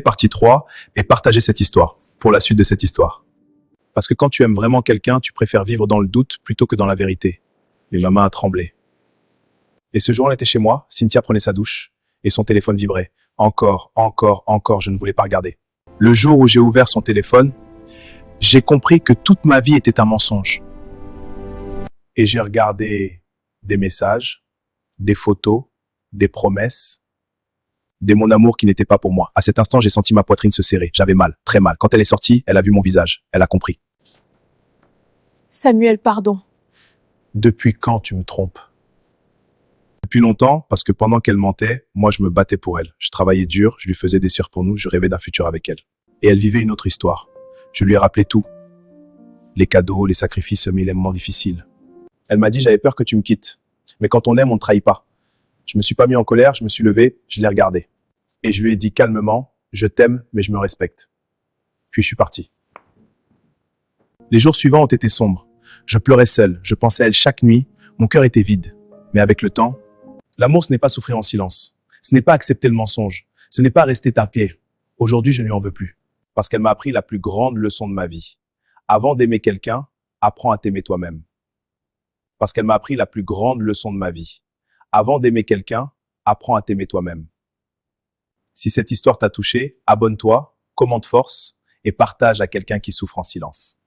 Partie 3 et partager cette histoire pour la suite de cette histoire. Parce que quand tu aimes vraiment quelqu'un, tu préfères vivre dans le doute plutôt que dans la vérité. Et ma main a tremblé. Et ce jour, elle était chez moi, Cynthia prenait sa douche et son téléphone vibrait. Encore, je ne voulais pas regarder. Le jour où j'ai ouvert son téléphone, j'ai compris que toute ma vie était un mensonge. Et j'ai regardé des messages, des photos, des promesses, de mon amour qui n'était pas pour moi. À cet instant, j'ai senti ma poitrine se serrer. J'avais mal, très mal. Quand elle est sortie, elle a vu mon visage. Elle a compris. Samuel, pardon. Depuis quand tu me trompes? Depuis longtemps, parce que pendant qu'elle mentait, moi je me battais pour elle. Je travaillais dur, je lui faisais des cires pour nous, je rêvais d'un futur avec elle. Et elle vivait une autre histoire. Je lui ai rappelé tout. Les cadeaux, les sacrifices, mais les moments difficiles. Elle m'a dit, j'avais peur que tu me quittes. Mais quand on aime, on ne trahit pas. Je me suis pas mis en colère, je me suis levé, je l'ai regardé. Et je lui ai dit calmement, je t'aime, mais je me respecte. Puis je suis parti. Les jours suivants ont été sombres. Je pleurais seul, je pensais à elle chaque nuit, mon cœur était vide. Mais avec le temps, l'amour, ce n'est pas souffrir en silence. Ce n'est pas accepter le mensonge. Ce n'est pas rester tapé. Aujourd'hui, je ne lui en veux plus. Parce qu'elle m'a appris la plus grande leçon de ma vie. Avant d'aimer quelqu'un, apprends à t'aimer toi-même. Parce qu'elle m'a appris la plus grande leçon de ma vie. Avant d'aimer quelqu'un, apprends à t'aimer toi-même. Si cette histoire t'a touché, abonne-toi, commente force et partage à quelqu'un qui souffre en silence.